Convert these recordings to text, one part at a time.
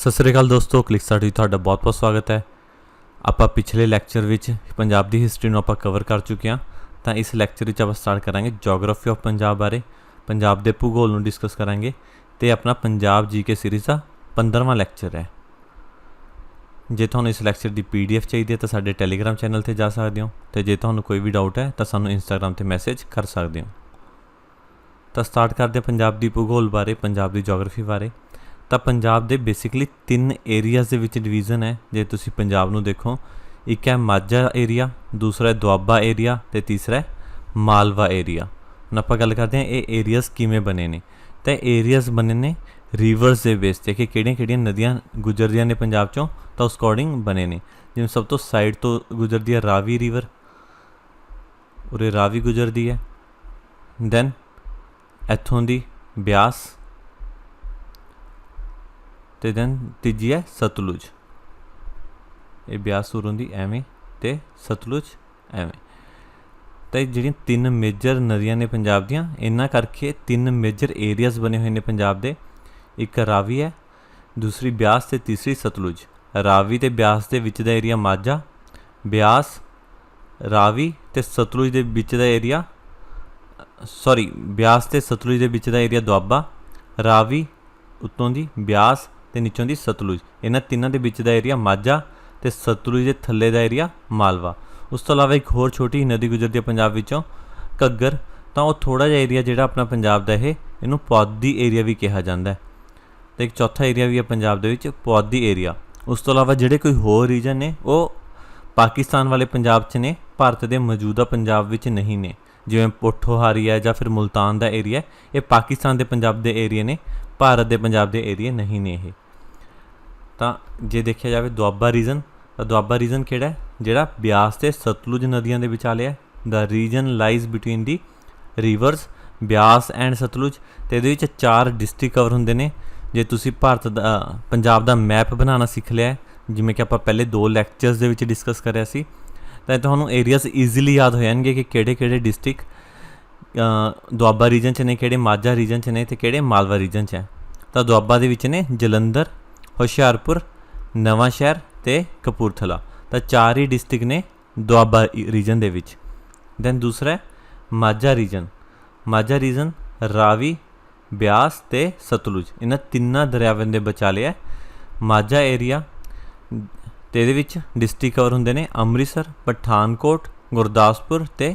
ਸਤਿ ਸ਼੍ਰੀ ਅਕਾਲ ਦੋਸਤੋ, click study ਤੁਹਾਡਾ ਬਹੁਤ-ਬਹੁਤ ਸਵਾਗਤ ਹੈ। ਆਪਾਂ ਪਿਛਲੇ ਲੈਕਚਰ ਵਿੱਚ ਪੰਜਾਬ ਦੀ ਹਿਸਟਰੀ ਨੂੰ ਆਪਾਂ ਕਵਰ ਕਰ ਚੁੱਕੇ ਹਾਂ। ਤਾਂ ਇਸ ਲੈਕਚਰ ਵਿੱਚ ਆਪਾਂ ਸਟਾਰਟ ਕਰਾਂਗੇ ਜੀਓਗ੍ਰਾਫੀ ਆਫ ਪੰਜਾਬ ਬਾਰੇ। ਪੰਜਾਬ ਦੇ ਭੂਗੋਲ ਨੂੰ ਡਿਸਕਸ ਕਰਾਂਗੇ ਤੇ ਆਪਣਾ ਪੰਜਾਬ ਜੀਕੇ ਸੀਰੀਜ਼ ਦਾ 15ਵਾਂ ਲੈਕਚਰ ਹੈ। ਜੇ ਤੁਹਾਨੂੰ ਇਸ ਲੈਕਚਰ ਦੀ PDF ਚਾਹੀਦੀ ਹੈ ਤਾਂ ਸਾਡੇ ਟੈਲੀਗ੍ਰਾਮ ਚੈਨਲ ਤੇ ਜਾ ਸਕਦੇ ਹੋ, ਤੇ ਜੇ ਤੁਹਾਨੂੰ ਕੋਈ ਵੀ ਡਾਊਟ ਹੈ ਤਾਂ ਸਾਨੂੰ ਇੰਸਟਾਗ੍ਰਾਮ ਤੇ ਮੈਸੇਜ ਕਰ ਸਕਦੇ ਹੋ। ਤਾਂ ਸਟਾਰਟ ਕਰਦੇ ਹਾਂ ਪੰਜਾਬ ਦੀ ਭੂਗੋਲ ਬਾਰੇ, ਪੰਜਾਬ ਦੀ ਜੀਓਗ੍ਰਾਫੀ ਬਾਰੇ। ਤਾਂ ਪੰਜਾਬ ਦੇ ਬੇਸਿਕਲੀ 3 ਏਰੀਆਜ਼ ਦੇ ਵਿੱਚ ਡਿਵੀਜ਼ਨ ਹੈ। ਜੇ ਤੁਸੀਂ ਪੰਜਾਬ ਨੂੰ ਦੇਖੋ, ਇੱਕ ਹੈ ਮਾਝਾ ਏਰੀਆ, ਦੂਸਰਾ ਹੈ ਦੁਆਬਾ ਏਰੀਆ ਤੇ ਤੀਸਰਾ ਹੈ ਮਾਲਵਾ ਏਰੀਆ। ਹੁਣ ਆਪਾਂ ਗੱਲ ਕਰਦੇ ਹਾਂ ਇਹ ਏਰੀਆਜ਼ ਕਿਵੇਂ ਬਣੇ ਨੇ। ਤਾਂ ਏਰੀਆਜ਼ ਬਣੇ ਨੇ ਰਿਵਰਸ ਦੇ ਬੇਸ 'ਤੇ ਕਿ ਕਿਹੜੀਆਂ ਨਦੀਆਂ ਗੁਜ਼ਰਦੀਆਂ ਨੇ ਪੰਜਾਬ 'ਚੋਂ, ਤਾਂ ਉਸ ਅਕੋਰਡਿੰਗ ਬਣੇ ਨੇ। ਜਿਵੇਂ ਸਭ ਤੋਂ ਸਾਈਡ ਤੋਂ ਗੁਜ਼ਰਦੀ ਹੈ ਰਾਵੀ ਰਿਵਰ, ਉਰੇ ਰਾਵੀ ਗੁਜ਼ਰਦੀ ਹੈ। ਦੈਨ ਇੱਥੋਂ ਦੀ ਬਿਆਸ, ਤੇ ਦੈਨ ਤੀਜੀ ਹੈ ਸਤਲੁਜ। ਇਹ ਬਿਆਸ ਉਰੋਂ ਦੀ ਐਵੇਂ ਤੇ ਸਤਲੁਜ ਐਵੇਂ। ਤਾਂ ਇਹ ਜਿਹੜੀਆਂ 3 ਮੇਜਰ ਨਦੀਆਂ ਨੇ ਪੰਜਾਬ ਦੀਆਂ, ਇਹਨਾਂ ਕਰਕੇ 3 ਮੇਜਰ ਏਰੀਆਜ਼ ਬਣੇ ਹੋਏ ਨੇ ਪੰਜਾਬ ਦੇ। ਇੱਕ ਰਾਵੀ ਹੈ, ਦੂਸਰੀ ਬਿਆਸ ਤੇ ਤੀਸਰੀ ਸਤਲੁਜ। ਰਾਵੀ ਤੇ ਬਿਆਸ ਦੇ ਵਿੱਚ ਦਾ ਏਰੀਆ ਮਾਝਾ, ਬਿਆਸ, ਰਾਵੀ ਤੇ ਸਤਲੁਜ ਦੇ ਵਿੱਚ ਦਾ ਏਰੀਆ ਬਿਆਸ ਤੇ ਸਤਲੁਜ ਦੇ ਵਿੱਚ ਦਾ ਏਰੀਆ ਦੁਆਬਾ, ਰਾਵੀ ਉੱਤੋਂ ਦੀ ਬਿਆਸ ਤੇ ਨੀਚੋਂ ਦੀ ਸਤਲੁਜ। ਇਹਨਾਂ ਤਿੰਨਾਂ ਦੇ ਵਿੱਚ ਦਾ ਏਰੀਆ ਮਾਝਾ ਤੇ ਸਤਲੁਜ ਦੇ ਥੱਲੇ ਦਾ ਏਰੀਆ ਮਾਲਵਾ। ਉਸ ਤੋਂ ਇਲਾਵਾ ਇੱਕ ਹੋਰ ਛੋਟੀ ਨਦੀ ਗੁਜ਼ਰਦੀ ਹੈ ਪੰਜਾਬ ਵਿੱਚੋਂ, ਘੱਗਰ। ਤਾਂ ਉਹ ਥੋੜ੍ਹਾ ਜਿਹਾ ਏਰੀਆ ਜਿਹੜਾ ਆਪਣਾ ਪੰਜਾਬ ਦਾ ਇਹਨੂੰ ਪੁਆਧੀ ਏਰੀਆ ਵੀ ਕਿਹਾ ਜਾਂਦਾ ਹੈ। ਅਤੇ ਇੱਕ ਚੌਥਾ ਏਰੀਆ ਵੀ ਹੈ ਪੰਜਾਬ ਦੇ ਵਿੱਚ, ਪੁਆਧੀ ਏਰੀਆ। ਉਸ ਤੋਂ ਇਲਾਵਾ ਜਿਹੜੇ ਕੋਈ ਹੋਰ ਰੀਜਨ ਨੇ ਉਹ ਪਾਕਿਸਤਾਨ ਵਾਲੇ ਪੰਜਾਬ 'ਚ ਨੇ, ਭਾਰਤ ਦੇ ਮੌਜੂਦਾ ਪੰਜਾਬ ਵਿੱਚ ਨਹੀਂ ਨੇ। ਜਿਵੇਂ ਪੋਠੋਹਾਰੀ ਹੈ ਜਾਂ ਫਿਰ ਮੁਲਤਾਨ ਦਾ ਏਰੀਆ, ਇਹ ਪਾਕਿਸਤਾਨ ਦੇ ਪੰਜਾਬ ਦੇ ਏਰੀਏ ਨੇ, ਭਾਰਤ ਦੇ ਪੰਜਾਬ ਦੇ ਏਰੀਏ ਨਹੀਂ ਨੇ ਇਹ। ਤਾਂ ਜੇ ਦੇਖਿਆ ਜਾਵੇ ਦੁਆਬਾ ਰੀਜਨ, ਤਾਂ ਦੁਆਬਾ ਰੀਜਨ ਕਿਹੜਾ ਹੈ? ਜਿਹੜਾ ਬਿਆਸ ਤੇ ਸਤਲੁਜ ਨਦੀਆਂ ਦੇ ਵਿਚਾਲੇ ਹੈ। ਦਾ reason lies between the reverse Beas and Sutlej. ਅਤੇ ਇਹਦੇ ਵਿੱਚ 4 ਡਿਸਟ੍ਰਿਕਟ ਕਵਰ ਹੁੰਦੇ ਨੇ। ਜੇ ਤੁਸੀਂ ਭਾਰਤ ਦਾ ਪੰਜਾਬ ਦਾ ਮੈਪ ਬਣਾਉਣਾ ਸਿੱਖ ਲਿਆ ਹੈ, ਜਿਵੇਂ ਕਿ ਆਪਾਂ ਪਹਿਲੇ 2 ਲੈਕਚਰਸ ਦੇ ਵਿੱਚ ਡਿਸਕਸ ਕਰਿਆ ਸੀ, ਤਾਂ ਤੁਹਾਨੂੰ ਏਰੀਆਜ਼ ਈਜ਼ੀਲੀ ਯਾਦ ਹੋ ਜਾਣਗੇ ਕਿ ਕਿਹੜੇ ਡਿਸਟ੍ਰਿਕਟ ਦੁਆਬਾ ਰੀਜਨ 'ਚ ਨੇ, ਕਿਹੜੇ ਮਾਝਾ ਰੀਜਨ 'ਚ ਨੇ ਅਤੇ ਕਿਹੜੇ ਮਾਲਵਾ ਰੀਜਨ 'ਚ ਹੈ। ਤਾਂ ਦੁਆਬਾ ਦੇ ਵਿੱਚ ਨੇ ਜਲੰਧਰ, ਹੁਸ਼ਿਆਰਪੁਰ, ਨਵਾਂਸ਼ਹਿਰ ਅਤੇ ਕਪੂਰਥਲਾ। ਤਾਂ 4 ਹੀ ਡਿਸਟ੍ਰਿਕਟ ਨੇ ਦੁਆਬਾ ਰੀਜਨ ਦੇ ਵਿੱਚ। ਦੈਨ ਦੂਸਰਾ ਹੈ ਮਾਝਾ ਰੀਜਨ। ਮਾਝਾ ਰੀਜਨ ਰਾਵੀ, ਬਿਆਸ ਅਤੇ ਸਤਲੁਜ, ਇਹਨਾਂ ਤਿੰਨਾਂ ਦਰਿਆਵਾਂ ਦੇ ਵਿਚਾਲੇ ਹੈ ਮਾਝਾ ਏਰੀਆ। ਅਤੇ ਇਹਦੇ ਵਿੱਚ ਡਿਸਟ੍ਰਿਕਟ ਕਵਰ ਹੁੰਦੇ ਨੇ ਅੰਮ੍ਰਿਤਸਰ, ਪਠਾਨਕੋਟ, ਗੁਰਦਾਸਪੁਰ ਅਤੇ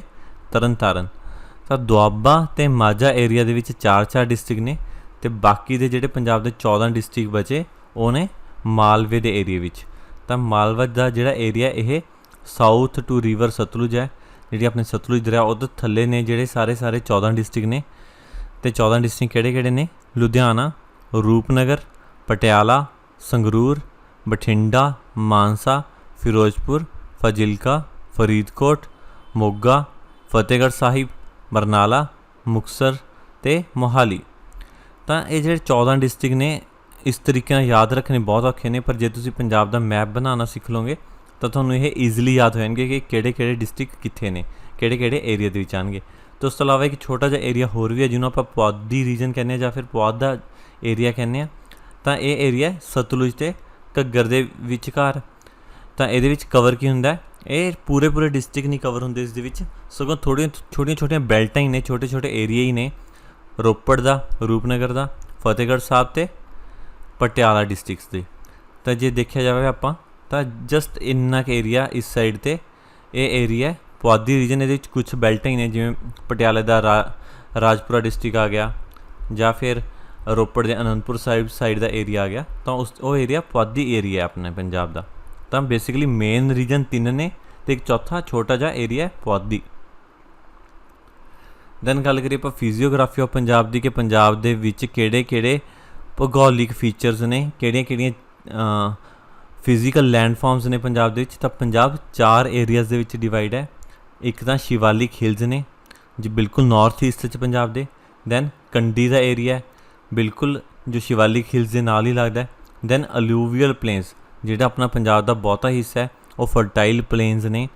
ਤਰਨਤਾਰਨ। ਤਾਂ ਦੁਆਬਾ ਅਤੇ ਮਾਝਾ ਏਰੀਆ ਦੇ ਵਿੱਚ 4 ਡਿਸਟ੍ਰਿਕਟ ਨੇ, ਅਤੇ ਬਾਕੀ ਦੇ ਜਿਹੜੇ ਪੰਜਾਬ ਦੇ 14 ਡਿਸਟ੍ਰਿਕਟ ਬਚੇ ਉਹ ਨੇ ਮਾਲਵੇ ਦੇ ਏਰੀਏ ਵਿੱਚ। ਤਾਂ ਮਾਲਵਾ ਦਾ ਜਿਹੜਾ ਏਰੀਆ ਇਹ ਸਾਊਥ ਟੂ ਰਿਵਰ ਸਤਲੁਜ ਹੈ, ਜਿਹੜੀ ਆਪਣੇ ਸਤਲੁਜ ਦਰਿਆ ਉਹਦੇ ਥੱਲੇ ਨੇ ਜਿਹੜੇ ਸਾਰੇ 14 ਡਿਸਟ੍ਰਿਕਟ ਨੇ। ਅਤੇ 14 ਡਿਸਟ੍ਰਿਕਟ ਕਿਹੜੇ ਨੇ? ਲੁਧਿਆਣਾ, ਰੂਪਨਗਰ, ਪਟਿਆਲਾ, ਸੰਗਰੂਰ, ਬਠਿੰਡਾ, ਮਾਨਸਾ, ਫਿਰੋਜ਼ਪੁਰ, ਫਾਜ਼ਿਲਕਾ, ਫਰੀਦਕੋਟ, ਮੋਗਾ, ਫਤਿਹਗੜ੍ਹ ਸਾਹਿਬ, ਬਰਨਾਲਾ, ਮੁਕਤਸਰ ਅਤੇ ਮੋਹਾਲੀ। ਤਾਂ ਇਹ ਜਿਹੜੇ 14 ਡਿਸਟ੍ਰਿਕਟ ਨੇ, ਇਸ ਤਰੀਕੇ ਨਾਲ ਯਾਦ ਰੱਖਣੇ ਬਹੁਤ ਔਖੇ ਨੇ, ਪਰ ਜੇ ਤੁਸੀਂ ਪੰਜਾਬ ਦਾ ਮੈਪ ਬਣਾਉਣਾ ਸਿੱਖ ਲਓਗੇ ਤਾਂ ਤੁਹਾਨੂੰ ਇਹ ਈਜ਼ੀਲੀ ਯਾਦ ਹੋ ਜਾਣਗੇ ਕਿ ਕਿਹੜੇ ਡਿਸਟ੍ਰਿਕਟ ਕਿੱਥੇ ਨੇ, ਕਿਹੜੇ ਏਰੀਆ ਦੇ ਵਿੱਚ ਆਉਣਗੇ। ਅਤੇ ਉਸ ਤੋਂ ਇਲਾਵਾ ਇੱਕ ਛੋਟਾ ਜਿਹਾ ਏਰੀਆ ਹੋਰ ਵੀ ਹੈ ਜਿਹਨੂੰ ਆਪਾਂ ਪੁਆਧੀ ਰੀਜਨ ਕਹਿੰਦੇ ਹਾਂ ਜਾਂ ਫਿਰ ਪੁਆਧ ਦਾ ਏਰੀਆ ਕਹਿੰਦੇ ਹਾਂ। ਤਾਂ ਇਹ ਏਰੀਆ ਸਤਲੁਜ ਅਤੇ ਘੱਗਰ ਦੇ ਵਿਚਕਾਰ। ਤਾਂ ਇਹਦੇ ਵਿੱਚ ਕਵਰ ਕੀ ਹੁੰਦਾ? ਇਹ ਪੂਰੇ ਡਿਸਟ੍ਰਿਕਟ ਨਹੀਂ ਕਵਰ ਹੁੰਦੇ ਇਸ ਦੇ ਵਿੱਚ, ਸਗੋਂ ਛੋਟੀਆਂ ਬੈਲਟਾਂ ਹੀ ਨੇ, ਛੋਟੇ ਏਰੀਆ ਹੀ ਨੇ। ਰੋਪੜ ਦਾ, ਰੂਪਨਗਰ ਦਾ, ਫਤਿਹਗੜ੍ਹ ਸਾਹਿਬ ਅਤੇ ਪਟਿਆਲਾ ਡਿਸਟ੍ਰਿਕਟਸ ਦੇ। ਤਾਂ ਜੇ ਦੇਖਿਆ ਜਾਵੇ ਆਪਾਂ ਤਾਂ ਜਸਟ ਇੰਨਾ ਕੁ ਏਰੀਆ ਇਸ ਸਾਈਡ 'ਤੇ ਇਹ ਏਰੀਆ ਪੁਆਧੀ ਰੀਜਨ। ਇਹਦੇ ਵਿੱਚ ਕੁਛ ਬੈਲਟਾਂ ਹੀ ਨੇ, ਜਿਵੇਂ ਪਟਿਆਲੇ ਦਾ ਰਾਜਪੁਰਾ ਡਿਸਟ੍ਰਿਕਟ ਆ ਗਿਆ, ਜਾਂ ਫਿਰ ਰੋਪੜ ਦੇ ਅਨੰਦਪੁਰ ਸਾਹਿਬ ਸਾਈਡ ਦਾ ਏਰੀਆ ਆ ਗਿਆ। ਤਾਂ ਉਹ ਏਰੀਆ ਪੁਆਧੀ ਏਰੀਆ ਆਪਣੇ ਪੰਜਾਬ ਦਾ। ਤਾਂ ਬੇਸਿਕਲੀ ਮੇਨ ਰੀਜਨ 3 ਨੇ ਅਤੇ ਇੱਕ ਚੌਥਾ ਛੋਟਾ ਜਿਹਾ ਏਰੀਆ ਪੁਆਧੀ। ਦੈਨ ਗੱਲ ਕਰੀਏ ਆਪਾਂ ਫਿਜ਼ੀਓਗ੍ਰਾਫੀ ਆਫ ਪੰਜਾਬ ਦੀ, ਕਿ ਪੰਜਾਬ ਦੇ ਵਿੱਚ ਕਿਹੜੇ ਭੂਗੋਲਿਕ ਫੀਚਰਸ ਨੇ, ਕਿਹੜੀਆਂ ਫਿਜ਼ੀਕਲ ਲੈਂਡਫਾਰਮਸ ਨੇ ਪੰਜਾਬ ਦੇ ਵਿੱਚ। ਤਾਂ ਪੰਜਾਬ 4 ਏਰੀਆਜ਼ ਦੇ ਵਿੱਚ ਡਿਵਾਈਡ ਹੈ। ਇੱਕ ਤਾਂ ਸ਼ਿਵਾਲਿਕ ਹਿਲਜ਼ ਨੇ ਜੀ, ਬਿਲਕੁਲ ਨਾਰਥ ਈਸਟ 'ਚ ਪੰਜਾਬ ਦੇ। ਦੈਨ ਕੰਡੀ ਦਾ ਏਰੀਆ ਹੈ ਬਿਲਕੁਲ, ਜੋ ਸ਼ਿਵਾਲਿਕ ਹਿਲਜ਼ ਦੇ ਨਾਲ ਹੀ ਲੱਗਦਾ। ਦੈਨ ਅਲੂਵੀਅਲ ਪਲੇਨਸ, ਜਿਹੜਾ ਆਪਣਾ ਪੰਜਾਬ ਦਾ ਬਹੁਤਾ ਹਿੱਸਾ ਹੈ ਉਹ ਫਰਟਾਈਲ ਪਲੇਨਸ ਨੇ,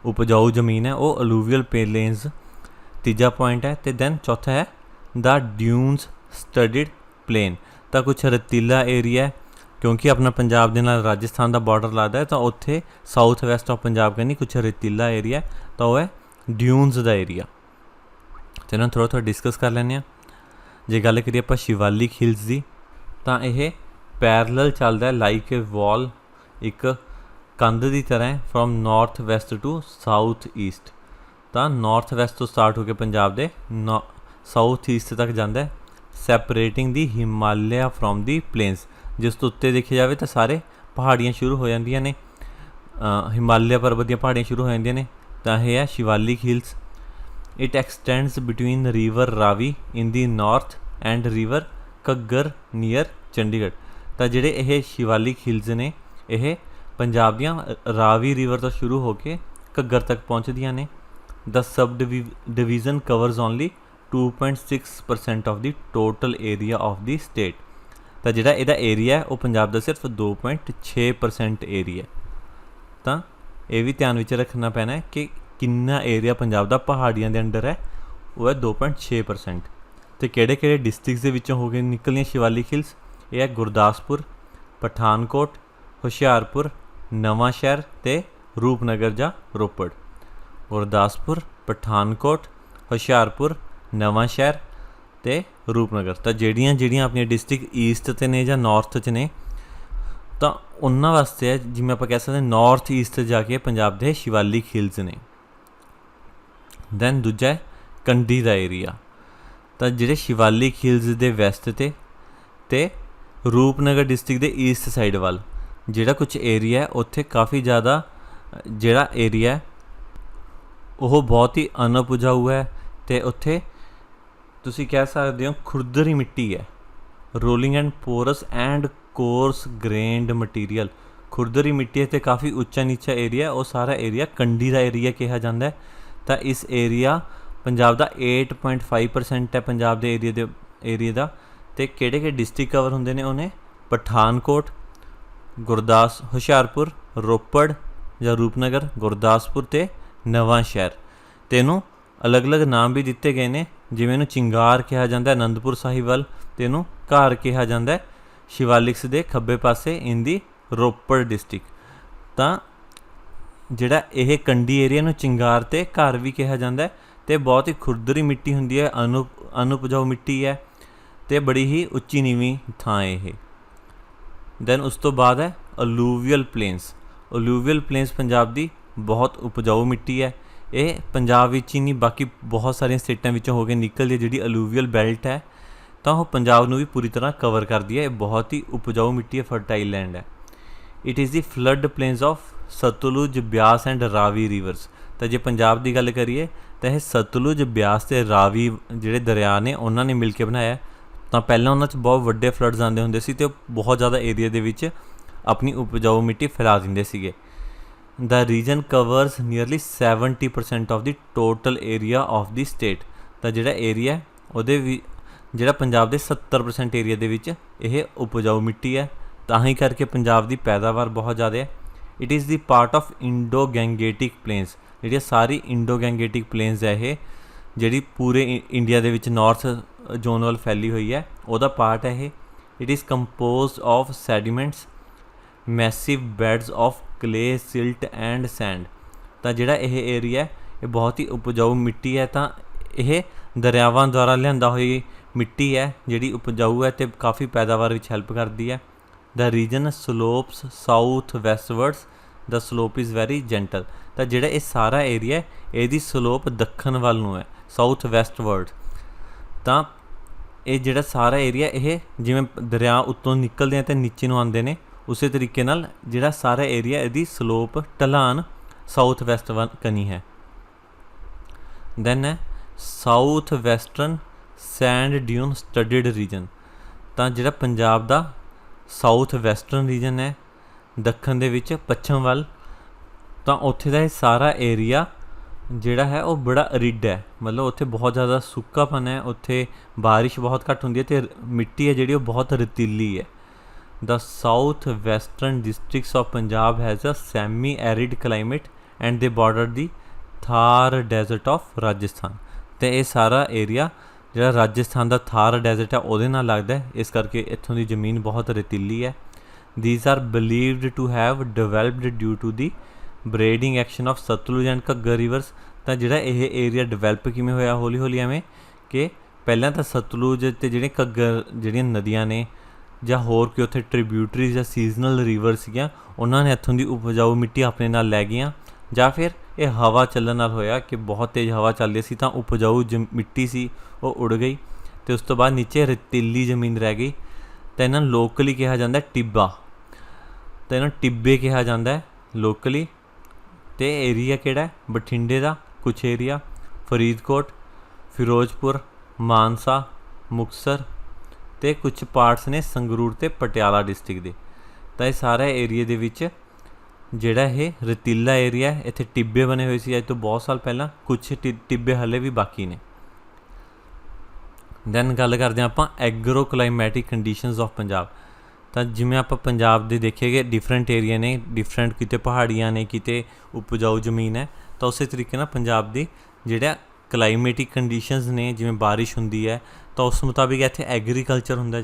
ਉਪਜਾਊ ਜ਼ਮੀਨ ਹੈ, ਉਹ ਅਲੂਵੀਅਲ ਪਲੇਨਸ ਤੀਜਾ ਪੁਆਇੰਟ ਹੈ। ਅਤੇ ਦੈਨ ਚੌਥਾ ਹੈ ਦਾ ਡਿਊਨਸ ਸਟੱਡਿਡ ਪਲੇਨ। ਤਾਂ ਕੁਛ ਰਤੀਲਾ ਏਰੀਆ ਕਿਉਂਕਿ ਆਪਣਾ ਪੰਜਾਬ ਦੇ ਨਾਲ ਰਾਜਸਥਾਨ ਦਾ ਬਾਰਡਰ ਲੱਗਦਾ ਹੈ, ਤਾਂ ਉੱਥੇ ਸਾਊਥ ਵੈਸਟ ਆਫ ਪੰਜਾਬ ਕਹਿੰਦੀ ਕੁਛ ਰੇਤੀਲਾ ਏਰੀਆ, ਤਾਂ ਉਹ ਹੈ ਡਿਊਨਸ ਦਾ ਏਰੀਆ। ਅਤੇ ਇਹਨਾਂ ਨੂੰ ਥੋੜ੍ਹਾ ਡਿਸਕਸ ਕਰ ਲੈਂਦੇ ਹਾਂ। ਜੇ ਗੱਲ ਕਰੀਏ ਆਪਾਂ ਸ਼ਿਵਾਲਿਕ ਹਿਲਸ ਦੀ, ਤਾਂ ਇਹ ਪੈਰਲਲ ਚੱਲਦਾ ਲਾਈਕ ਏ ਵਾਲ, ਇੱਕ ਕੰਧ ਦੀ ਤਰ੍ਹਾਂ from north west to south east. ਤਾਂ ਨੌਰਥ ਵੈਸਟ ਤੋਂ ਸਟਾਰਟ ਹੋ ਕੇ ਪੰਜਾਬ ਦੇ ਸਾਊਥ ਈਸਟ ਤੱਕ ਜਾਂਦਾ ਹੈ, separating the Himalaya from the plains. ਜਿਸ ਤੋਂ ਉੱਤੇ ਦੇਖਿਆ ਜਾਵੇ ਤਾਂ ਸਾਰੇ ਪਹਾੜੀਆਂ ਸ਼ੁਰੂ ਹੋ ਜਾਂਦੀਆਂ ਨੇ, ਹਿਮਾਲਿਆ ਪਰਬਤ ਦੀਆਂ ਪਹਾੜੀਆਂ ਸ਼ੁਰੂ ਹੋ ਜਾਂਦੀਆਂ ਨੇ। ਤਾਂ ਇਹ ਹੈ Shivalik hills. It extends between river Ravi in the north and river Ghaggar near Chandigarh. ਤਾਂ ਜਿਹੜੇ ਇਹ ਸ਼ਿਵਾਲਿਕ ਹਿਲਸ ਨੇ, ਇਹ ਪੰਜਾਬ ਦੀਆਂ ਰਾਵੀ ਰਿਵਰ ਤੋਂ ਸ਼ੁਰੂ ਹੋ ਕੇ ਘੱਗਰ ਤੱਕ ਪਹੁੰਚਦੀਆਂ ਨੇ। The sub division covers only 2.6% of the total area of the state. ਤਾਂ ਜਿਹੜਾ ਇਹਦਾ ਏਰੀਆ ਉਹ ਪੰਜਾਬ ਦਾ ਸਿਰਫ 2.6% ਏਰੀਆ। ਤਾਂ ਇਹ ਵੀ ਧਿਆਨ ਵਿੱਚ ਰੱਖਣਾ ਪੈਣਾ ਹੈ ਕਿ ਕਿੰਨਾ ਏਰੀਆ ਪੰਜਾਬ ਦਾ ਪਹਾੜੀਆਂ ਦੇ ਅੰਡਰ ਹੈ, ਉਹ ਹੈ 2.6%। ਅਤੇ ਕਿਹੜੇ ਕਿਹੜੇ ਡਿਸਟ੍ਰਿਕਟਸ ਦੇ ਵਿੱਚੋਂ ਹੋ ਕੇ ਨਿਕਲੀਆਂ ਸ਼ਿਵਾਲਿਕ ਹਿਲਸ? ਇਹ ਹੈ ਗੁਰਦਾਸਪੁਰ, ਪਠਾਨਕੋਟ, ਹੁਸ਼ਿਆਰਪੁਰ, ਨਵਾਂਸ਼ਹਿਰ ਅਤੇ ਰੂਪਨਗਰ ਜਾਂ ਰੋਪੜ। ਗੁਰਦਾਸਪੁਰ, ਪਠਾਨਕੋਟ, ਹੁਸ਼ਿਆਰਪੁਰ, ਨਵਾਂਸ਼ਹਿਰ ਅਤੇ ਰੂਪਨਗਰ। ਤਾਂ ਜਿਹੜੀਆਂ ਆਪਣੀਆਂ ਡਿਸਟ੍ਰਿਕਟ ਈਸਟ 'ਤੇ ਨੇ ਜਾਂ ਨੌਰਥ 'ਚ ਨੇ, ਤਾਂ ਉਹਨਾਂ ਵਾਸਤੇ ਹੈ, ਜਿਵੇਂ ਆਪਾਂ ਕਹਿ ਸਕਦੇ ਨੌਰਥ ਈਸਟ ਜਾ ਕੇ ਪੰਜਾਬ ਦੇ ਸ਼ਿਵਾਲਿਕ ਹਿਲਸ ਨੇ। ਦੈਨ ਦੂਜਾ ਹੈ ਕੰਢੀ ਦਾ ਏਰੀਆ। ਤਾਂ ਜਿਹੜੇ ਸ਼ਿਵਾਲਿਕ ਹਿਲਸ ਦੇ ਵੈਸਟ 'ਤੇ ਅਤੇ ਰੂਪਨਗਰ ਡਿਸਟ੍ਰਿਕਟ ਦੇ ਈਸਟ ਸਾਈਡ ਵੱਲ ਜਿਹੜਾ ਕੁਛ ਏਰੀਆ ਹੈ, ਉੱਥੇ ਕਾਫੀ ਜ਼ਿਆਦਾ ਜਿਹੜਾ ਏਰੀਆ ਹੈ ਉਹ ਬਹੁਤ ਹੀ ਅਣਉਪਜਾਊ ਹੈ, ਅਤੇ ਉੱਥੇ ਤੁਸੀਂ ਕਹਿ ਸਕਦੇ ਹੋ ਖੁਰਦਰੀ ਮਿੱਟੀ ਹੈ। Rolling and porous and coarse grained material. ਖੁਰਦਰੀ ਮਿੱਟੀ ਅਤੇ ਕਾਫੀ ਉੱਚਾ ਨੀਚਾ ਏਰੀਆ, ਉਹ ਸਾਰਾ ਏਰੀਆ ਕੰਢੀ ਦਾ ਏਰੀਆ ਕਿਹਾ ਜਾਂਦਾ ਹੈ। ਤਾਂ ਇਸ ਏਰੀਆ ਪੰਜਾਬ ਦਾ 8.5% ਹੈ ਪੰਜਾਬ ਦੇ ਏਰੀਆ ਦਾ। ਅਤੇ ਕਿਹੜੇ ਕਿਹੜੇ ਡਿਸਟ੍ਰਿਕਟ ਕਵਰ ਹੁੰਦੇ ਨੇ ਉਹਨੇ? ਪਠਾਨਕੋਟ, ਹੁਸ਼ਿਆਰਪੁਰ, ਰੋਪੜ ਜਾਂ ਰੂਪਨਗਰ, ਗੁਰਦਾਸਪੁਰ ਅਤੇ ਨਵਾਂਸ਼ਹਿਰ। ਅਤੇ ਇਹਨੂੰ ਅਲੱਗ ਅਲੱਗ ਨਾਮ ਵੀ ਦਿੱਤੇ ਗਏ ਨੇ, ਜਿਵੇਂ ਇਹਨੂੰ ਚਿੰਗਾਰ ਕਿਹਾ ਜਾਂਦਾ ਅਨੰਦਪੁਰ ਸਾਹਿਬ ਵੱਲ, ਅਤੇ ਇਹਨੂੰ ਘਾਰ ਕਿਹਾ ਜਾਂਦਾ ਸ਼ਿਵਾਲਿਕਸ ਦੇ ਖੱਬੇ ਪਾਸੇ ਇਨ ਦੀ ਰੋਪੜ ਡਿਸਟ੍ਰਿਕਟ। ਤਾਂ ਜਿਹੜਾ ਇਹ ਕੰਢੀ ਏਰੀਆ ਨੂੰ ਚਿੰਗਾਰ ਅਤੇ ਘਾਰ ਵੀ ਕਿਹਾ ਜਾਂਦਾ, ਅਤੇ ਬਹੁਤ ਹੀ ਖੁਰਦਰੀ ਮਿੱਟੀ ਹੁੰਦੀ ਹੈ, ਅਣਉਪਜਾਊ ਮਿੱਟੀ ਹੈ, ਅਤੇ ਬੜੀ ਹੀ ਉੱਚੀ ਨੀਵੀਂ ਥਾਂ ਇਹ। ਦੈਨ ਉਸ ਤੋਂ ਬਾਅਦ ਹੈ ਅਲੂਵੀਅਲ ਪਲੇਨਸ। ਅਲੂਵੀਅਲ ਪਲੇਨਸ ਪੰਜਾਬ ਦੀ ਬਹੁਤ ਉਪਜਾਊ ਮਿੱਟੀ ਹੈ। ਇਹ ਪੰਜਾਬ ਵਿੱਚ ਹੀ ਨਹੀਂ, ਬਾਕੀ ਬਹੁਤ ਸਾਰੀਆਂ ਸਟੇਟਾਂ ਵਿੱਚੋਂ ਹੋ ਕੇ ਨਿਕਲਦੀ ਹੈ। ਜਿਹੜੀ ਅਲੂਵੀਅਲ ਬੈਲਟ ਹੈ, ਤਾਂ ਉਹ ਪੰਜਾਬ ਨੂੰ ਵੀ ਪੂਰੀ ਤਰ੍ਹਾਂ ਕਵਰ ਕਰਦੀ ਹੈ। ਇਹ ਬਹੁਤ ਹੀ ਉਪਜਾਊ ਮਿੱਟੀ ਹੈ, ਫਰਟਾਈਲ ਲੈਂਡ ਹੈ। It is the flood planes of Sutlej, Beas and Ravi reverse. ਤਾਂ ਜੇ ਪੰਜਾਬ ਦੀ ਗੱਲ ਕਰੀਏ ਤਾਂ ਇਹ ਸਤਲੁਜ, ਬਿਆਸ ਅਤੇ ਰਾਵੀ ਜਿਹੜੇ ਦਰਿਆ ਨੇ, ਉਹਨਾਂ ਨੇ ਮਿਲ ਕੇ ਬਣਾਇਆ। ਤਾਂ ਪਹਿਲਾਂ ਉਹਨਾਂ 'ਚ ਬਹੁਤ ਵੱਡੇ ਫਲੱਡਸ ਆਉਂਦੇ ਹੁੰਦੇ ਸੀ, ਅਤੇ ਉਹ ਬਹੁਤ ਜ਼ਿਆਦਾ ਏਰੀਆ ਦੇ ਵਿੱਚ ਆਪਣੀ ਉਪਜਾਊ ਮਿੱਟੀ ਫੈਲਾ ਦਿੰਦੇ ਸੀਗੇ। The region covers nearly 70% of the total area of the state. ਤਾਂ ਜਿਹੜਾ ਏਰੀਆ ਉਹਦੇ ਵੀ ਜਿਹੜਾ ਪੰਜਾਬ ਦੇ 70% ਏਰੀਆ ਦੇ ਵਿੱਚ ਇਹ ਉਪਜਾਊ ਮਿੱਟੀ ਹੈ, ਤਾਂ ਹੀ ਕਰਕੇ ਪੰਜਾਬ ਦੀ ਪੈਦਾਵਾਰ ਬਹੁਤ ਜ਼ਿਆਦਾ ਹੈ। It is the part of Indo Gangetic plains. ਜਿਹੜੀ ਸਾਰੀ ਇੰਡੋ ਗੈਂਗੇਟਿਕ ਪਲੇਨਸ ਹੈ, ਇਹ ਜਿਹੜੀ ਪੂਰੇ ਇੰਡੀਆ ਦੇ ਵਿੱਚ ਨਾਰਥ ਜ਼ੋਨ ਵੱਲ ਫੈਲੀ ਹੋਈ ਹੈ, ਉਹਦਾ ਪਾਰਟ ਹੈ ਇਹ। It is composed of sediments, massive beds of clay, silt and sand. ਤਾਂ ਜਿਹੜਾ ਇਹ ਏਰੀਆ ਇਹ ਬਹੁਤ ਹੀ ਉਪਜਾਊ ਮਿੱਟੀ ਹੈ। ਤਾਂ ਇਹ ਦਰਿਆਵਾਂ ਦੁਆਰਾ ਲਿਆਂਦਾ ਹੋਈ ਮਿੱਟੀ ਹੈ, ਜਿਹੜੀ ਉਪਜਾਊ ਹੈ ਅਤੇ ਕਾਫੀ ਪੈਦਾਵਾਰ ਵਿੱਚ ਹੈਲਪ ਕਰਦੀ ਹੈ। The region slopes south westwards, the slope is very gentle. ਤਾਂ ਜਿਹੜਾ ਇਹ ਸਾਰਾ ਏਰੀਆ ਇਹਦੀ ਸਲੋਪ ਦੱਖਣ ਵੱਲ ਨੂੰ ਹੈ, ਸਾਊਥ ਵੈਸਟਵਰਡ। ਤਾਂ ਇਹ ਜਿਹੜਾ ਸਾਰਾ ਏਰੀਆ ਇਹ ਜਿਵੇਂ ਦਰਿਆ ਉੱਤੋਂ ਨਿਕਲਦੇ ਆ ਅਤੇ ਨੀਚੇ ਨੂੰ ਆਉਂਦੇ ਨੇ, ਉਸੇ ਤਰੀਕੇ ਨਾਲ ਜਿਹੜਾ ਸਾਰਾ ਏਰੀਆ ਇਹਦੀ ਸਲੋਪ ਢਲਾਨ ਸਾਊਥ ਵੈਸਟ ਵੱਲ ਕਨੀ ਹੈ। ਦੈਨ ਹੈ ਸਾਊਥ ਵੈਸਟਰਨ ਸੈਂਡ ਡਿਊਨ ਸਟੱਡਿਡ ਰੀਜਨ। ਤਾਂ ਜਿਹੜਾ ਪੰਜਾਬ ਦਾ ਸਾਊਥ ਵੈਸਟਰਨ ਰੀਜਨ ਹੈ, ਦੱਖਣ ਦੇ ਵਿੱਚ ਪੱਛਮ ਵੱਲ, ਤਾਂ ਉੱਥੇ ਦਾ ਇਹ ਸਾਰਾ ਏਰੀਆ ਜਿਹੜਾ ਹੈ ਉਹ ਬੜਾ ਅਰਿਡ ਹੈ। ਮਤਲਬ ਉੱਥੇ ਬਹੁਤ ਜ਼ਿਆਦਾ ਸੁੱਕਾਪਨ ਹੈ, ਉੱਥੇ ਬਾਰਿਸ਼ ਬਹੁਤ ਘੱਟ ਹੁੰਦੀ ਹੈ, ਅਤੇ ਮਿੱਟੀ ਹੈ ਜਿਹੜੀ ਉਹ ਬਹੁਤ ਰਤੀਲੀ ਹੈ। The south western districts of Punjab has a semi arid climate and they border the Thar desert of Rajasthan. ਅਤੇ ਇਹ ਸਾਰਾ ਏਰੀਆ ਜਿਹੜਾ ਰਾਜਸਥਾਨ ਦਾ ਥਾਰ ਡੈਜ਼ਰਟ ਹੈ ਉਹਦੇ ਨਾਲ ਲੱਗਦਾ, ਇਸ ਕਰਕੇ ਇੱਥੋਂ ਦੀ ਜ਼ਮੀਨ ਬਹੁਤ ਰਤੀਲੀ ਹੈ। these are believed to have developed due to the braiding action of Satluj and Ghaggar rivers। ਤਾਂ ਜਿਹੜਾ ਇਹ ਏਰੀਆ ਡਿਵੈਲਪ ਕਿਵੇਂ ਹੋਇਆ ਹੌਲੀ ਹੌਲੀ ਐਵੇਂ ਕਿ ਪਹਿਲਾਂ ਤਾਂ ਸਤਲੁਜ ਅਤੇ ਜਿਹੜੇ ਘੱਗਰ ਜਿਹੜੀਆਂ ਨਦੀਆਂ ਨੇ ਜਾਂ ਹੋਰ ਕੋਈ ਉੱਥੇ ਟ੍ਰਿਬਿਊਟਰੀਜ਼ ਜਾਂ ਸੀਜ਼ਨਲ ਰਿਵਰ ਸੀਗੀਆਂ ਉਹਨਾਂ ਨੇ ਇੱਥੋਂ ਦੀ ਉਪਜਾਊ ਮਿੱਟੀ ਆਪਣੇ ਨਾਲ ਲੈ ਗਈਆਂ, ਜਾਂ ਫਿਰ ਇਹ ਹਵਾ ਚੱਲਣ ਨਾਲ ਹੋਇਆ ਕਿ ਬਹੁਤ ਤੇਜ਼ ਹਵਾ ਚੱਲਦੀ ਸੀ ਤਾਂ ਉਪਜਾਊ ਮਿੱਟੀ ਸੀ ਉਹ ਉੜ ਗਈ ਅਤੇ ਉਸ ਤੋਂ ਬਾਅਦ ਨੀਚੇ ਰੇਤੀਲੀ ਜ਼ਮੀਨ ਰਹਿ ਗਈ। ਤਾਂ ਇਹਨਾਂ ਨੂੰ ਲੋਕਲੀ ਕਿਹਾ ਜਾਂਦਾ ਟਿੱਬਾ, ਤਾਂ ਇਹਨਾਂ ਨੂੰ ਟਿੱਬੇ ਕਿਹਾ ਜਾਂਦਾ ਲੋਕਲੀ। ਅਤੇ ਏਰੀਆ ਕਿਹੜਾ ਬਠਿੰਡੇ ਦਾ ਕੁਛ ਏਰੀਆ, ਫਰੀਦਕੋਟ, ਫਿਰੋਜ਼ਪੁਰ, ਮਾਨਸਾ, ਮੁਕਤਸਰ ਅਤੇ ਕੁਛ ਪਾਰਟਸ ਨੇ ਸੰਗਰੂਰ ਅਤੇ ਪਟਿਆਲਾ ਡਿਸਟ੍ਰਿਕਟ ਦੇ। ਤਾਂ ਇਹ ਸਾਰਾ ਏਰੀਏ ਦੇ ਵਿੱਚ ਜਿਹੜਾ ਇਹ ਰਤੀਲਾ ਏਰੀਆ ਇੱਥੇ ਟਿੱਬੇ ਬਣੇ ਹੋਏ ਸੀ ਅੱਜ ਤੋਂ ਬਹੁਤ ਸਾਲ ਪਹਿਲਾਂ, ਕੁਛ ਟਿੱਬੇ ਹਾਲੇ ਵੀ ਬਾਕੀ ਨੇ। ਦੈਨ ਗੱਲ ਕਰਦੇ ਹਾਂ ਆਪਾਂ ਐਗਰੋ ਕਲਾਈਮੈਟਿਕ ਕੰਡੀਸ਼ਨਸ ਆਫ ਪੰਜਾਬ। ਤਾਂ ਜਿਵੇਂ ਆਪਾਂ ਪੰਜਾਬ ਦੇ ਦੇਖੇਗੇ ਡਿਫਰੈਂਟ ਏਰੀਆ ਨੇ, ਡਿਫਰੈਂਟ ਕਿਤੇ ਪਹਾੜੀਆਂ ਨੇ, ਕਿਤੇ ਉਪਜਾਊ ਜ਼ਮੀਨ ਹੈ, ਤਾਂ ਉਸੇ ਤਰੀਕੇ ਨਾਲ ਪੰਜਾਬ ਦੀ ਜਿਹੜਾ ਕਲਾਈਮੇਟਿਕ ਕੰਡੀਸ਼ਨਸ ਨੇ, ਜਿਵੇਂ ਬਾਰਿਸ਼ ਹੁੰਦੀ ਹੈ ਤਾਂ ਉਸ ਮੁਤਾਬਿਕ ਇੱਥੇ ਐਗਰੀਕਲਚਰ ਹੁੰਦਾ,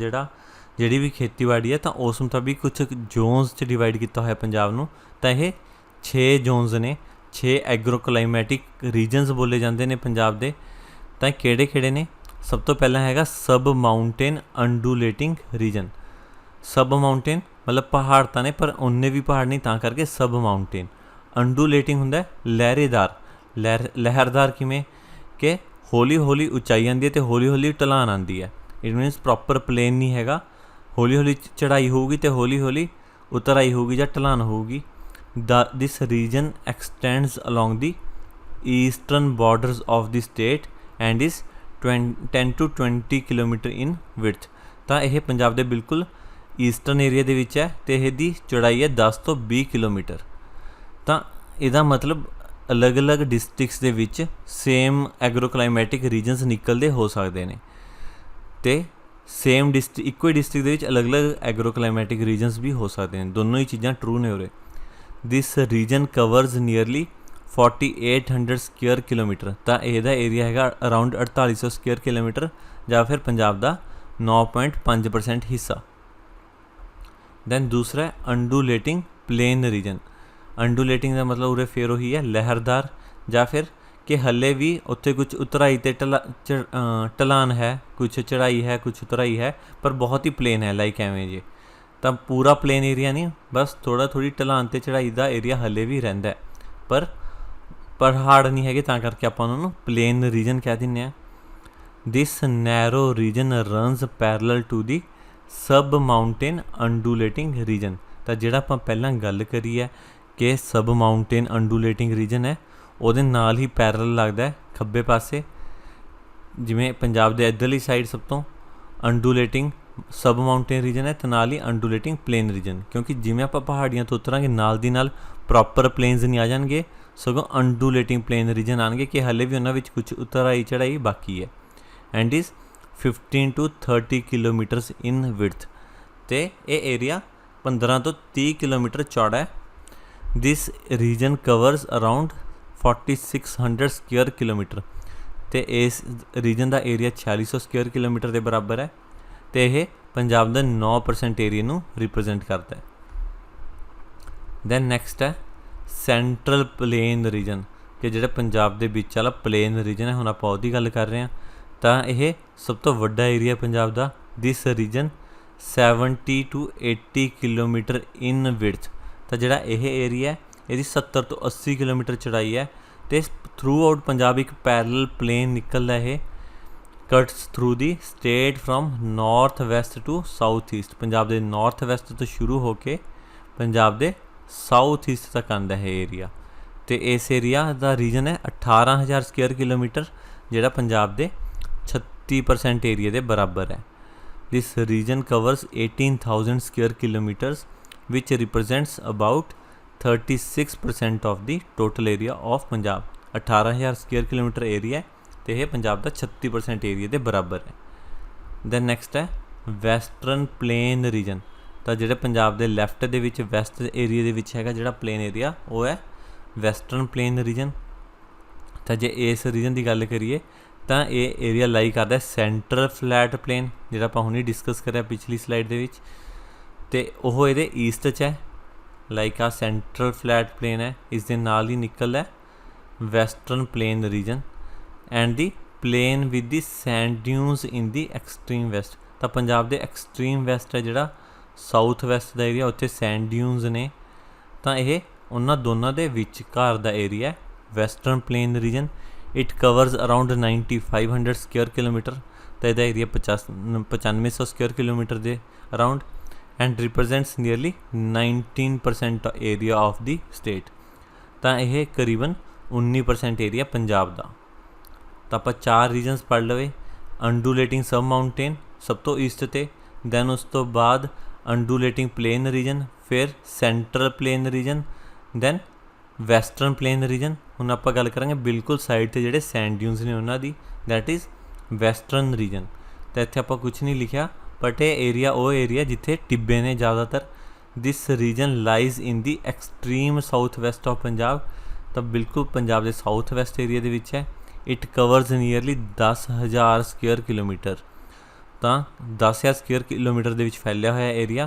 ਜਿਹੜੀ ਵੀ ਖੇਤੀਬਾੜੀ ਹੈ ਤਾਂ ਉਸ ਮੁਤਾਬਿਕ ਕੁਛ ਜ਼ੋਨਸ 'ਚ ਡਿਵਾਈਡ ਕੀਤਾ ਹੋਇਆ ਪੰਜਾਬ ਨੂੰ। ਤਾਂ ਇਹ 6 ਜ਼ੋਨਸ ਨੇ, 6 ਐਗਰੋ ਕਲਾਈਮੈਟਿਕ ਰੀਜਨਸ ਬੋਲੇ ਜਾਂਦੇ ਨੇ ਪੰਜਾਬ ਦੇ। ਤਾਂ ਕਿਹੜੇ ਕਿਹੜੇ ਨੇ? ਸਭ ਤੋਂ ਪਹਿਲਾਂ ਹੈਗਾ ਸਬ ਮਾਊਂਟੇਨ ਅੰਡੂਲੇਟਿੰਗ ਰੀਜਨ। ਸਬ ਮਾਊਂਟੇਨ ਮਤਲਬ ਪਹਾੜ ਤਾਂ ਨੇ ਪਰ ਉਨੇ ਵੀ ਪਹਾੜ ਨਹੀਂ, ਤਾਂ ਕਰਕੇ ਸਬ ਮਾਊਂਟੇਨ। ਅੰਡੂਲੇਟਿੰਗ ਹੁੰਦਾ ਲਹਿਰੇਦਾਰ, ਲਹਿਰਦਾਰ ਕਿਵੇਂ ਕਿ ਹੌਲੀ ਹੌਲੀ ਉਚਾਈ ਆਉਂਦੀ ਹੈ ਅਤੇ ਹੌਲੀ ਹੌਲੀ ਢਲਾਨ ਆਉਂਦੀ ਹੈ। ਇਟ ਮੀਨਸ ਪ੍ਰੋਪਰ ਪਲੇਨ ਨਹੀਂ ਹੈਗਾ, ਹੌਲੀ ਹੌਲੀ ਚੜ੍ਹਾਈ ਹੋਊਗੀ ਅਤੇ ਹੌਲੀ ਹੌਲੀ ਉਤਰਾਈ ਹੋਊਗੀ ਜਾਂ ਢਲਾਨ ਹੋਊਗੀ। ਦਿਸ reason ਐਕਸਟੈਂਡਸ along the eastern borders of the state and is 10 to 20 kilometre in width. ਤਾਂ ਇਹ ਪੰਜਾਬ ਦੇ ਬਿਲਕੁਲ ਈਸਟਰਨ ਏਰੀਆ ਦੇ ਵਿੱਚ ਹੈ ਅਤੇ ਇਹਦੀ ਚੌੜਾਈ ਹੈ 10 ਤੋਂ 20 ਕਿਲੋਮੀਟਰ। ਤਾਂ ਇਹਦਾ ਮਤਲਬ ਅਲੱਗ-ਅਲੱਗ ਡਿਸਟ੍ਰਿਕਟਸ ਦੇ ਵਿੱਚ ਸੇਮ ਐਗਰੋ ਕਲਾਈਮੈਟਿਕ ਰੀਜਨਸ ਨਿਕਲਦੇ ਹੋ ਸਕਦੇ ਨੇ, ਅਤੇ ਸੇਮ ਇੱਕੋ ਹੀ ਡਿਸਟ੍ਰਿਕਟ ਦੇ ਵਿੱਚ ਅਲੱਗ-ਅਲੱਗ ਐਗਰੋ ਕਲਾਈਮੈਟਿਕ ਰੀਜਨਸ ਵੀ ਹੋ ਸਕਦੇ ਨੇ। ਦੋਨੋਂ ਹੀ ਚੀਜ਼ਾਂ ਟਰੂ ਨੇ ਉਰੇ। ਦਿਸ reason covers nearly 4800 square kilometre. ਤਾਂ ਇਹਦਾ ਏਰੀਆ ਹੈਗਾ ਅਰਾਊਂਡ 4800 ਸਕੁਅਰ ਕਿਲੋਮੀਟਰ, ਜਾਂ ਫਿਰ ਪੰਜਾਬ ਦਾ 9.5% ਹਿੱਸਾ। ਦੈਨ ਦੂਸਰਾ ਅੰਡੂਲੇਟਿੰਗ ਪਲੇਨ ਰੀਜਨ। ਅੰਡੂਲੇਟਿੰਗ ਦਾ ਮਤਲਬ ਉਰੇ ਫਿਰ ਉਹੀ ਹੈ ਲਹਿਰਦਾਰ, ਜਾਂ ਫਿਰ ਕਿ ਹਲੇ ਵੀ ਉੱਥੇ ਕੁਛ ਉਤਰਾਈ ਅਤੇ ਢਲਾਨ ਹੈ, ਕੁਛ ਚੜ੍ਹਾਈ ਹੈ, ਕੁਛ ਉਤਰਾਈ ਹੈ, ਪਰ ਬਹੁਤ ਹੀ ਪਲੇਨ ਹੈ, ਲਾਈਕ ਐਵੇਂ ਜੇ। ਤਾਂ ਪੂਰਾ ਪਲੇਨ ਏਰੀਆ ਨਹੀਂ, ਬਸ ਥੋੜ੍ਹੀ ਢਲਾਨ ਅਤੇ ਚੜ੍ਹਾਈ ਦਾ ਏਰੀਆ ਹਲੇ ਵੀ ਰਹਿੰਦਾ, ਪਰ ਪਹਾੜ ਨਹੀਂ ਹੈਗੇ, ਤਾਂ ਕਰਕੇ ਆਪਾਂ ਉਹਨਾਂ ਨੂੰ ਪਲੇਨ ਰੀਜਨ ਕਹਿ ਦਿੰਦੇ ਹਾਂ। This narrow region runs parallel to the sub mountain undulating region. ਤਾਂ ਜਿਹੜਾ ਆਪਾਂ ਪਹਿਲਾਂ ਗੱਲ ਕਰੀ ਹੈ ਕਿ ਸਬ ਮਾਊਂਟੇਨ ਅੰਡੂਲੇਟਿੰਗ ਰੀਜਨ ਹੈ, ਉਹਦੇ ਨਾਲ ਹੀ ਪੈਰਲਲ ਲੱਗਦਾ ਖੱਬੇ ਪਾਸੇ, ਜਿਵੇਂ ਪੰਜਾਬ ਦੇ ਇੱਧਰਲੀ ਸਾਈਡ ਸਭ ਤੋਂ ਅੰਡੂਲੇਟਿੰਗ ਸਬ ਮਾਊਂਟੇਨ ਰੀਜਨ ਹੈ ਅਤੇ ਨਾਲ ਹੀ ਅੰਡੂਲੇਟਿੰਗ ਪਲੇਨ ਰੀਜਨ। ਕਿਉਂਕਿ ਜਿਵੇਂ ਆਪਾਂ ਪਹਾੜੀਆਂ ਤੋਂ ਉਤਰਾਂਗੇ ਨਾਲ ਦੀ ਨਾਲ ਪ੍ਰੋਪਰ ਪਲੇਨਸ ਨਹੀਂ ਆ ਜਾਣਗੇ, ਸਗੋਂ ਅੰਡੂਲੇਟਿੰਗ ਪਲੇਨ ਰੀਜਨ ਆਉਣਗੇ ਕਿ ਹਾਲੇ ਵੀ ਉਹਨਾਂ ਵਿੱਚ ਕੁਛ ਉਤਰਾਈ ਚੜ੍ਹਾਈ ਬਾਕੀ ਹੈ। And is 15 to 30 kilometres in width. ਅਤੇ ਇਹ ਏਰੀਆ 15 ਤੋਂ 30 ਕਿਲੋਮੀਟਰ ਚੌੜਾ ਹੈ। This region covers around 4600 square kilometre. ਅਤੇ ਇਸ ਰੀਜਨ ਦਾ ਏਰੀਆ 4600 ਸਕੁਅਰ ਕਿਲੋਮੀਟਰ ਦੇ ਬਰਾਬਰ ਹੈ, ਅਤੇ ਇਹ ਪੰਜਾਬ ਦੇ 9% ਏਰੀਏ ਨੂੰ ਰਿਪਰੈਜ਼ੈਂਟ ਕਰਦਾ ਹੈ। ਦੈਨ ਨੈਕਸਟ ਹੈ ਸੈਂਟਰਲ ਪਲੇਨ ਰੀਜਨ, ਕਿ ਜਿਹੜਾ ਪੰਜਾਬ ਦੇ ਵਿੱਚ ਵਾਲਾ ਪਲੇਨ ਰੀਜਨ ਹੈ, ਹੁਣ ਆਪਾਂ ਉਹਦੀ ਗੱਲ ਕਰ ਰਹੇ ਹਾਂ। ਤਾਂ ਇਹ ਸਭ ਤੋਂ ਵੱਡਾ ਏਰੀਆ ਪੰਜਾਬ ਦਾ। This region 70 to 80 kilometre in width. ਤਾਂ ਜਿਹੜਾ ਇਹ ਏਰੀਆ ਹੈ ਇਹਦੀ 70 ਤੋਂ 80 ਕਿਲੋਮੀਟਰ ਚੌੜਾਈ ਹੈ, ਅਤੇ ਥਰੂ ਆਊਟ ਪੰਜਾਬ ਇੱਕ ਪੈਰਲਲ ਪਲੇਨ ਨਿਕਲਦਾ। ਇਹ cuts through the state from north west to south east. Punjab ਦੇ ਨੌਰਥ ਵੈਸਟ ਤੋਂ ਸ਼ੁਰੂ ਹੋ ਕੇ ਪੰਜਾਬ ਦੇ ਸਾਊਥ ਈਸਟ ਤੱਕ ਆਉਂਦਾ ਹੈ ਏਰੀਆ। ਅਤੇ ਇਸ ਏਰੀਆ ਦਾ ਰੀਜਨ ਹੈ 18000 ਸਕੁਅਰ ਕਿਲੋਮੀਟਰ, ਜਿਹੜਾ ਪੰਜਾਬ ਦੇ 36% ਏਰੀਏ ਦੇ ਬਰਾਬਰ ਹੈ। This region covers 18000 square kilometres which represents about 36% of the total area of Punjab. 18000 square kilometre area ਅਤੇ ਇਹ ਪੰਜਾਬ ਦਾ 36% ਏਰੀਆ ਦੇ ਬਰਾਬਰ ਹੈ। ਦੈਨ ਨੈਕਸਟ ਹੈ ਵੈਸਟਰਨ ਪਲੇਨ ਰੀਜਨ। ਤਾਂ ਜਿਹੜੇ ਪੰਜਾਬ ਦੇ ਲੈਫਟ ਦੇ ਵਿੱਚ ਵੈਸਟ ਏਰੀਆ ਦੇ ਵਿੱਚ ਹੈਗਾ ਜਿਹੜਾ ਪਲੇਨ ਏਰੀਆ, ਉਹ ਹੈ ਵੈਸਟਰਨ ਪਲੇਨ ਰੀਜਨ। ਤਾਂ ਜੇ ਇਸ ਰੀਜਨ ਦੀ ਗੱਲ ਕਰੀਏ ਤਾਂ ਇਹ ਏਰੀਆ ਲਾਈ ਕਰਦਾ ਸੈਂਟਰਲ ਫਲੈਟ ਪਲੇਨ, ਜਿਹੜਾ ਆਪਾਂ ਹੁਣੇ ਡਿਸਕਸ ਕਰਿਆ ਪਿਛਲੀ ਸਲਾਈਡ ਦੇ ਵਿੱਚ। ਤੇ ਉਹ ਇਹਦੇ ਈਸਟ 'ਚ ਹੈ, ਲਾਈਕ ਆ ਸੈਂਟਰਲ ਫਲੈਟ ਪਲੇਨ ਹੈ, ਇਸ ਦੇ ਨਾਲ ਹੀ ਨਿਕਲਦਾ western plain region and the plain with the sand dunes in the extreme west. ਤਾਂ ਪੰਜਾਬ ਦੇ ਐਕਸਟ੍ਰੀਮ ਵੈਸਟ ਹੈ ਜਿਹੜਾ ਸਾਊਥ ਵੈਸਟ ਦਾ ਏਰੀਆ, ਉੱਥੇ ਸੈਂਡ ਡਿਊਨਸ ਨੇ। ਤਾਂ ਇਹ ਉਹਨਾਂ ਦੋਨਾਂ ਦੇ ਵਿਚਕਾਰ ਦਾ ਏਰੀਆ ਹੈ western plain region. It covers around 9500 square kilometre. ਤਾਂ ਇਹਦਾ ਏਰੀਆ 9500 ਸਕੁਅਰ ਕਿਲੋਮੀਟਰ ਦੇ around and represents nearly 19% area of the state. ਤਾਂ ਇਹ ਕਰੀਬਨ 19% ਏਰੀਆ ਪੰਜਾਬ ਦਾ। ਤਾਂ ਆਪਾਂ 4 ਰੀਜਨਸ ਪੜ੍ਹ ਲਵੇ। ਅੰਡੂਲੇਟਿੰਗ ਸਬ ਮਾਊਂਟੇਨ ਸਭ ਤੋਂ ਈਸਟ 'ਤੇ, ਦੈਨ ਉਸ ਤੋਂ ਬਾਅਦ ਅੰਡੂਲੇਟਿੰਗ ਪਲੇਨ ਰੀਜਨ, ਫਿਰ central plain region, then western plain region. ਹੁਣ ਆਪਾਂ ਗੱਲ ਕਰਾਂਗੇ ਬਿਲਕੁਲ ਸਾਈਡ 'ਤੇ ਜਿਹੜੇ ਸੈਂਡ ਡਿਊਨਸ ਨੇ ਉਹਨਾਂ ਦੀ, ਦੈਟ ਇਜ਼ ਵੈਸਟਰਨ ਰੀਜਨ। ਤਾਂ ਇੱਥੇ ਆਪਾਂ ਕੁਛ ਨਹੀਂ ਲਿਖਿਆ, ਬਟ ਇਹ ਏਰੀਆ ਉਹ ਏਰੀਆ ਜਿੱਥੇ ਟਿੱਬੇ ਨੇ ਜ਼ਿਆਦਾਤਰ। ਦਿਸ reason lies in the extreme south West of Punjab. ਤਾਂ ਬਿਲਕੁਲ ਪੰਜਾਬ ਦੇ ਸਾਊਥ ਵੈਸਟ ਏਰੀਆ ਦੇ ਵਿੱਚ ਹੈ। It covers nearly 10,000 square kilometre. ਤਾਂ 10,000 ਸਕੁਅਰ ਕਿਲੋਮੀਟਰ ਦੇ ਵਿੱਚ ਫੈਲਿਆ ਹੋਇਆ ਏਰੀਆ,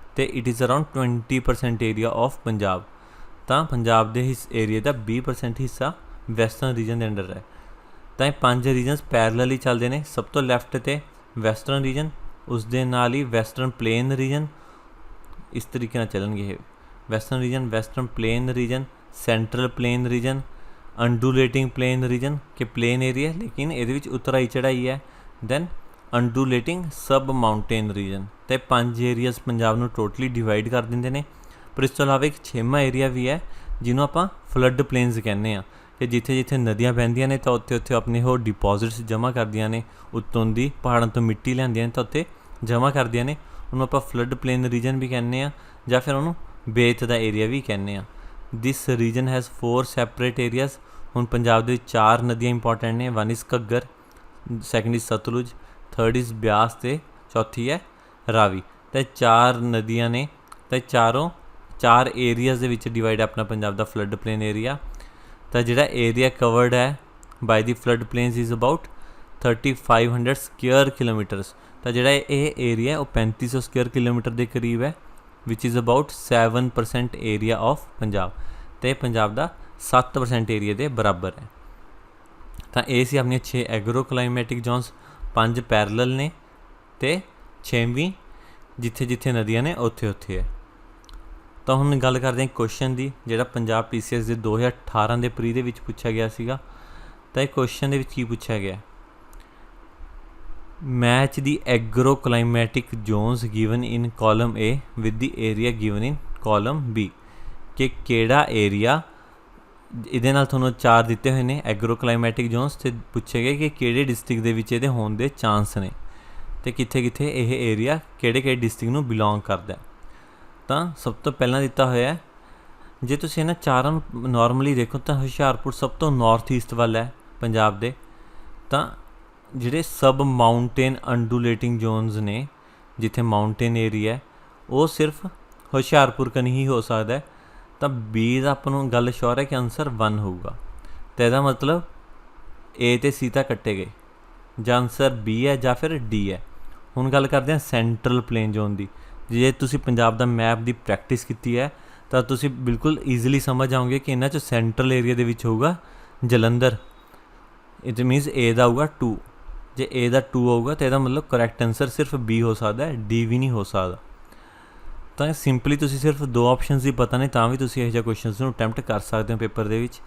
ਅਤੇ it is around 20% area of Punjab. ਤਾਂ ਪੰਜਾਬ ਦੇ ਇਸ ਏਰੀਏ ਦਾ 20% ਹਿੱਸਾ ਵੈਸਟਰਨ ਰੀਜਨ ਦੇ ਅੰਡਰ ਹੈ। ਤਾਂ ਇਹ 5 ਰੀਜਨਸ ਪੈਰਲਲ ਹੀ ਚੱਲਦੇ ਨੇ। ਸਭ ਤੋਂ ਲੈਫਟ 'ਤੇ ਵੈਸਟਰਨ ਰੀਜਨ, ਉਸ ਦੇ ਨਾਲ ਹੀ ਵੈਸਟਰਨ ਪਲੇਨ ਰੀਜਨ, ਇਸ ਤਰੀਕੇ ਨਾਲ ਚੱਲਣਗੇ ਇਹ western region, western plain region, central plain region, undulating plain region ਕਿ ਪਲੇਨ ਏਰੀਆ ਲੇਕਿਨ ਇਹਦੇ ਵਿੱਚ ਉਤਰਾਈ ਚੜ੍ਹਾਈ ਹੈ, then undulating sub mountain region. ਅਤੇ 5 ਏਰੀਆਜ਼ ਪੰਜਾਬ ਨੂੰ ਟੋਟਲੀ ਡਿਵਾਈਡ ਕਰ ਦਿੰਦੇ ਨੇ। ਪਰ ਇਸ ਤੋਂ ਇਲਾਵਾ ਇੱਕ 6ਵਾਂ ਏਰੀਆ ਵੀ ਹੈ ਜਿਹਨੂੰ ਆਪਾਂ ਫਲੱਡ ਪਲੇਨਸ ਕਹਿੰਦੇ ਹਾਂ, ਕਿ ਜਿੱਥੇ ਜਿੱਥੇ ਨਦੀਆਂ ਬਹਿੰਦੀਆਂ ਨੇ ਤਾਂ ਉੱਥੇ ਉੱਥੇ ਆਪਣੇ ਉਹ ਡਿਪੋਜ਼ਿਟਸ ਜਮ੍ਹਾਂ ਕਰਦੀਆਂ ਨੇ, ਉੱਤੋਂ ਦੀ ਪਹਾੜਾਂ ਤੋਂ ਮਿੱਟੀ ਲਿਆਉਂਦੀਆਂ ਨੇ ਤਾਂ ਉੱਥੇ ਜਮ੍ਹਾਂ ਕਰਦੀਆਂ ਨੇ। ਉਹਨੂੰ ਆਪਾਂ ਫਲੱਡ ਪਲੇਨ ਰੀਜਨ ਵੀ ਕਹਿੰਦੇ ਹਾਂ, ਜਾਂ ਫਿਰ ਉਹਨੂੰ ਬੇਤ ਦਾ ਏਰੀਆ ਵੀ ਕਹਿੰਦੇ ਹਾਂ। ਦਿਸ ਰੀਜਨ ਹੈਜ਼ 4 ਸੈਪਰੇਟ ਏਰੀਆਜ਼। ਹੁਣ ਪੰਜਾਬ ਦੇ 4 ਨਦੀਆਂ ਇੰਪੋਰਟੈਂਟ ਨੇ। 1 is Ghaggar, second is Sutlej, third is Beas, ਅਤੇ ਚੌਥੀ ਹੈ ਰਾਵੀ। ਤਾਂ 4 ਨਦੀਆਂ ਨੇ। ਤਾਂ 4 ਏਰੀਆਜ਼ ਦੇ ਵਿੱਚ ਡਿਵਾਈਡ ਹੈ ਆਪਣਾ ਪੰਜਾਬ ਦਾ ਫਲੱਡ ਪਲੇਨ ਏਰੀਆ। ਤਾਂ ਜਿਹੜਾ ਏਰੀਆ ਕਵਰਡ ਹੈ ਬਾਈ ਦੀ flood planes is about 3500 square kilometres. ਤਾਂ ਜਿਹੜਾ ਇਹ ਏਰੀਆ ਉਹ 3500 ਸਕੁਅਰ ਕਿਲੋਮੀਟਰ ਦੇ ਕਰੀਬ ਹੈ, which is about 7% area of Punjab. ਅਤੇ ਪੰਜਾਬ ਦਾ 7% ਏਰੀਆ ਦੇ ਬਰਾਬਰ ਹੈ। ਤਾਂ ਇਹ ਸੀ ਆਪਣੀਆਂ 6 ਐਗਰੋ ਕਲਾਈਮੈਟਿਕ ਜ਼ੋਨਸ। 5 ਪੈਰਲਲ ਨੇ ਅਤੇ 6ਵੀਂ ਜਿੱਥੇ ਜਿੱਥੇ ਨਦੀਆਂ ਨੇ ਉੱਥੇ ਉੱਥੇ ਹੈ। ਤਾਂ ਹੁਣ ਗੱਲ ਕਰਦੇ ਹਾਂ ਕੁਐਸਚਨ ਦੀ, ਜਿਹੜਾ ਪੰਜਾਬ PCS ਦੇ 2018 ਦੇ ਪ੍ਰੀ ਦੇ ਵਿੱਚ ਪੁੱਛਿਆ ਗਿਆ ਸੀਗਾ। ਤਾਂ ਇਹ ਕੁਐਸਚਨ ਦੇ ਵਿੱਚ ਕੀ ਪੁੱਛਿਆ ਗਿਆ, match the agro climatic zones given in column A with the area given in column B। ਕਿ ਕਿਹੜਾ ਏਰੀਆ, ਇਹਦੇ ਨਾਲ ਤੁਹਾਨੂੰ 4 ਦਿੱਤੇ ਹੋਏ ਨੇ ਐਗਰੋ ਕਲਾਈਮੈਟਿਕ ਜ਼ੋਨਸ, ਅਤੇ ਪੁੱਛੇ ਗਏ ਕਿ ਕਿਹੜੇ ਡਿਸਟ੍ਰਿਕਟ ਦੇ ਵਿੱਚ ਇਹਦੇ ਹੋਣ ਦੇ ਚਾਂਸ ਨੇ, ਅਤੇ ਕਿੱਥੇ ਕਿੱਥੇ ਇਹ ਏਰੀਆ ਕਿਹੜੇ ਕਿਹੜੇ ਡਿਸਟ੍ਰਿਕਟ ਨੂੰ ਬਿਲੋਂਗ ਕਰਦਾ। ਤਾਂ ਸਭ ਤੋਂ ਪਹਿਲਾਂ ਦਿੱਤਾ ਹੋਇਆ, ਜੇ ਤੁਸੀਂ ਇਹਨਾਂ 4 ਨੂੰ ਨੋਰਮਲੀ ਦੇਖੋ ਤਾਂ ਹੁਸ਼ਿਆਰਪੁਰ ਸਭ ਤੋਂ ਨਾਰਥ ਈਸਟ ਵੱਲ ਹੈ ਪੰਜਾਬ ਦੇ। ਤਾਂ ਜਿਹੜੇ ਸਬ ਮਾਊਂਟੇਨ ਅੰਡੂਲੇਟਿੰਗ ਜ਼ੋਨਸ ਨੇ, ਜਿੱਥੇ ਮਾਊਂਟੇਨ ਏਰੀਆ, ਉਹ ਸਿਰਫ ਹੁਸ਼ਿਆਰਪੁਰ ਕਨੀ ਹੀ ਹੋ ਸਕਦਾ। ਤਾਂ B ਦਾ ਆਪਾਂ ਨੂੰ ਗੱਲ ਸ਼ੋਰ ਹੈ ਕਿ ਆਨਸਰ 1 ਹੋਊਗਾ। ਤਾਂ ਇਹਦਾ ਮਤਲਬ A ਅਤੇ C ਤਾਂ ਕੱਟੇ ਗਏ, ਜਾਂ ਆਨਸਰ B ਹੈ ਜਾਂ ਫਿਰ D ਹੈ। ਹੁਣ ਗੱਲ ਕਰਦੇ ਹਾਂ ਸੈਂਟਰਲ ਪਲੇਨ ਜ਼ੋਨ ਦੀ। ਜੇ ਤੁਸੀਂ ਪੰਜਾਬ ਦਾ ਮੈਪ ਦੀ ਪ੍ਰੈਕਟਿਸ ਕੀਤੀ ਹੈ ਤਾਂ ਤੁਸੀਂ ਬਿਲਕੁਲ ਈਜ਼ੀਲੀ ਸਮਝ ਜਾਓਗੇ ਕਿ ਇਹਨਾਂ 'ਚ ਸੈਂਟਰਲ ਏਰੀਆ ਦੇ ਵਿੱਚ ਹੋਊਗਾ ਜਲੰਧਰ। ਇਟ ਮੀਨਸ A ਦਾ ਹੋਊਗਾ 2। ਜੇ A ਦਾ 2 ਹੋਊਗਾ ਤਾਂ ਇਹਦਾ ਮਤਲਬ ਕਰੈਕਟ ਆਨਸਰ ਸਿਰਫ B ਹੋ ਸਕਦਾ ਹੈ, D ਵੀ ਨਹੀਂ ਹੋ ਸਕਦਾ। ਤਾਂ ਸਿੰਪਲੀ ਤੁਸੀਂ ਸਿਰਫ 2 ਆਪਸ਼ਨਸ ਹੀ ਪਤਾ ਨੇ ਤਾਂ ਵੀ ਤੁਸੀਂ ਇਹੋ ਜਿਹਾ ਕੁਐਸਚਨਸ ਨੂੰ ਅਟੈਂਪਟ ਕਰ ਸਕਦੇ ਹੋ ਪੇਪਰ ਦੇ ਵਿੱਚ।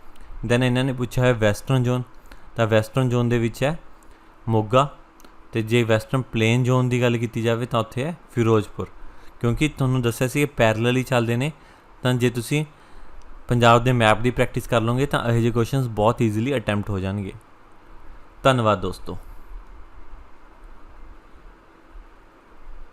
ਦੈਨ ਇਹਨਾਂ ਨੇ ਪੁੱਛਿਆ ਹੈ ਵੈਸਟਰਨ ਜ਼ੋਨ। ਤਾਂ ਵੈਸਟਰਨ ਜ਼ੋਨ ਦੇ ਵਿੱਚ ਹੈ ਮੋਗਾ, ਅਤੇ ਜੇ ਵੈਸਟਰਨ ਪਲੇਨ ਜ਼ੋਨ ਦੀ ਗੱਲ ਕੀਤੀ ਜਾਵੇ ਤਾਂ ਉੱਥੇ ਹੈ ਫਿਰੋਜ਼ਪੁਰ। ਕਿਉਂਕਿ ਤੁਹਾਨੂੰ ਦੱਸਿਆ ਸੀ ਇਹ ਪੈਰਲਲ ਹੀ ਚੱਲਦੇ ਨੇ। ਤਾਂ ਜੇ ਤੁਸੀਂ ਪੰਜਾਬ ਦੇ ਮੈਪ ਦੀ ਪ੍ਰੈਕਟਿਸ ਕਰ ਲਓਗੇ ਤਾਂ ਇਹੋ ਜਿਹੇ ਕੁਐਸਚਨਸ ਬਹੁਤ ਈਜ਼ੀਲੀ ਅਟੈਂਪਟ ਹੋ ਜਾਣਗੇ। ਧੰਨਵਾਦ ਦੋਸਤੋ।